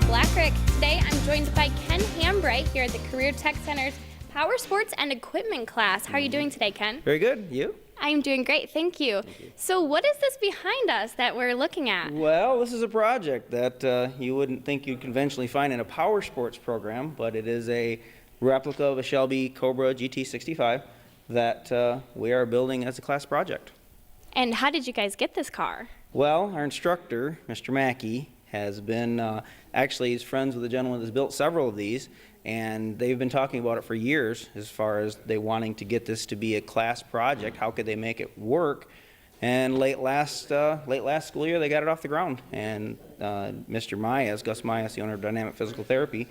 Blackrick. Today I'm joined by Ken Hambray here at the Career Tech Center's Power Sports and Equipment class. How are you doing today, Ken? Very good. You? I'm doing great, thank you. So what is this behind us that we're looking at? Well, this is a project that you wouldn't think you'd conventionally find in a power sports program, but it is a replica of a Shelby Cobra GT65 that we are building as a class project. And how did you guys get this car? Well, our instructor, Mr. Mackey, has been, actually he's friends with a gentleman that's built several of these, and they've been talking about it for years as far as they wanting to get this to be a class project. How could they make it work? And late last school year, they got it off the ground. And Mr. Myers, Gus Myers, the owner of Dynamic Physical Therapy,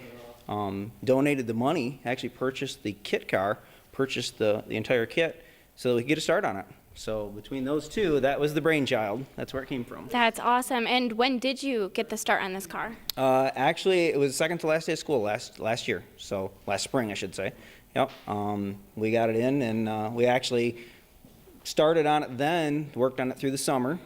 donated the money, actually purchased the kit car, purchased the entire kit, so that we could get a start on it. So between those two, that was the brainchild. That's where it came from. That's awesome. And when did you get the start on this car? Actually, it was second to last day of school last year. So last spring, I should say. Yep. We got it in, and we actually started on it then, worked on it through the summer.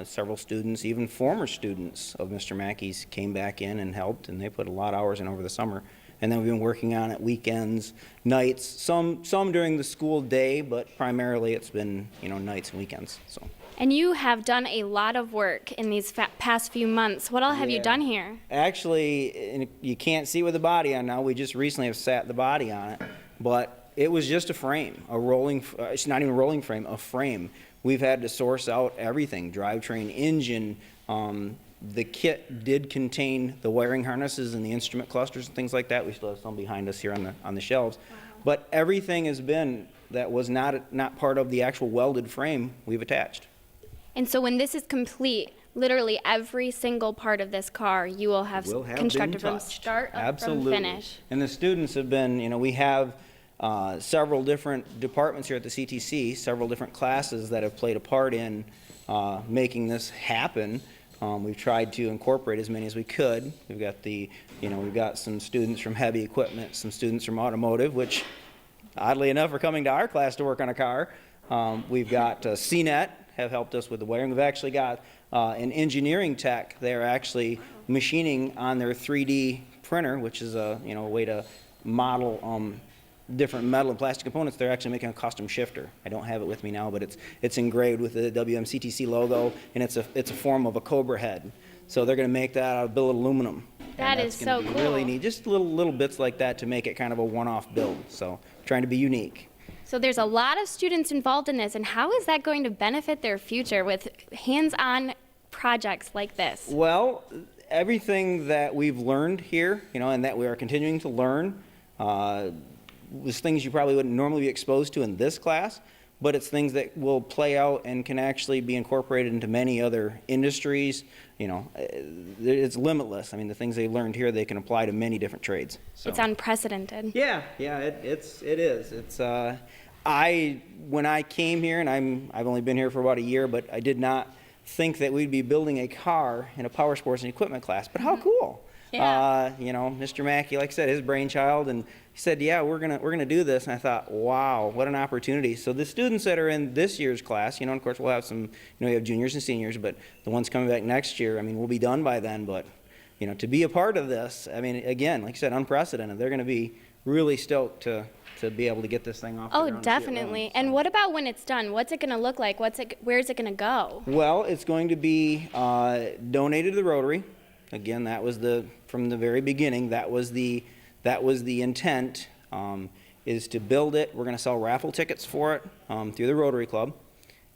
Several students, even former students of Mr. Mackey's, came back in and helped, and they put a lot of hours in over the summer. And then we've been working on it weekends, nights, some during the school day, but primarily it's been, nights and weekends. So. And you have done a lot of work in these past few months. What all have you done here? Actually, you can't see with the body on now. We just recently have sat the body on it, but it was just a frame, a rolling. It's not even a rolling frame, a frame. We've had to source out everything: drivetrain, engine. The kit did contain the wiring harnesses and the instrument clusters and things like that. We still have some behind us here on the shelves. Wow. But everything has been that was not part of the actual welded frame we've attached. And so when this is complete, literally every single part of this car you will have constructed from start up from finish. And the students have been, we have several different departments here at the CTC, several different classes that have played a part in making this happen. We've tried to incorporate as many as we could. We've got we've got some students from heavy equipment, some students from automotive, which oddly enough are coming to our class to work on a car. We've got CNET have helped us with the wiring. We've actually got an engineering tech. They're actually machining on their 3D printer, which is a way to model different metal and plastic components. They're actually making a custom shifter. I don't have it with me now, but it's engraved with the WMCTC logo, and it's a form of a Cobra head. So they're going to make that out of billet aluminum. That is so cool. Really neat. Just little bits like that to make it kind of a one-off build. So trying to be unique. So there's a lot of students involved in this, and how is that going to benefit their future with hands-on projects like this? Well, everything that we've learned here, and that we are continuing to learn, was things you probably wouldn't normally be exposed to in this class, but it's things that will play out and can actually be incorporated into many other industries. It's limitless. I mean, the things they learned here, they can apply to many different trades. So. It's unprecedented. Yeah, it is. It's when I came here, and I've only been here for about a year, but I did not think that we'd be building a car in a power sports and equipment class. But how cool! Yeah. Mr. Mackey, like I said, his brainchild, and he said, "Yeah, we're gonna do this." And I thought, "Wow, what an opportunity!" So the students that are in this year's class, of course, we'll have some, we have juniors and seniors, but the ones coming back next year, we'll be done by then. But to be a part of this, again, like I said, unprecedented. They're going to be really stoked to be able to get this thing off. Oh, definitely. And what about when it's done? What's it going to look like? Where's it going to go? Well, it's going to be donated to the Rotary. Again, that was from the very beginning. That was the intent, is to build it. We're going to sell raffle tickets for it through the Rotary Club,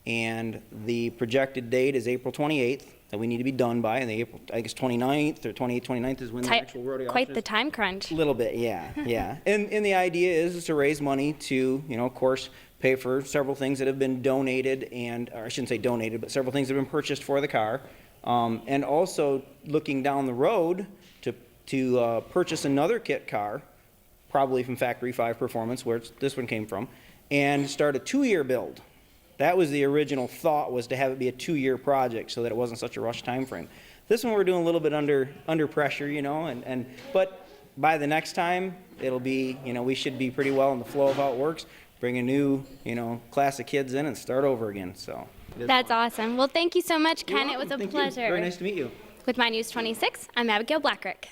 and the projected date is April 28th that we need to be done by. And April, I guess 29th or 29th is when the actual rodeo. Quite the time crunch. A little bit, yeah. And the idea is to raise money to, of course, pay for several things that have been donated, or I shouldn't say donated, but several things that have been purchased for the car. And also looking down the road to purchase another kit car, probably from Factory 5 Performance, where this one came from, and start a 2-year build. That was the original thought, was to have it be a 2-year project so that it wasn't such a rush time frame. This one we're doing a little bit under pressure, but by the next time it'll be, we should be pretty well in the flow of how it works. Bring a new, class of kids in and start over again. So. That's awesome. Well, thank you so much, Ken. It was a pleasure. Very nice to meet you. With My News 26, I'm Abigail Blackrick.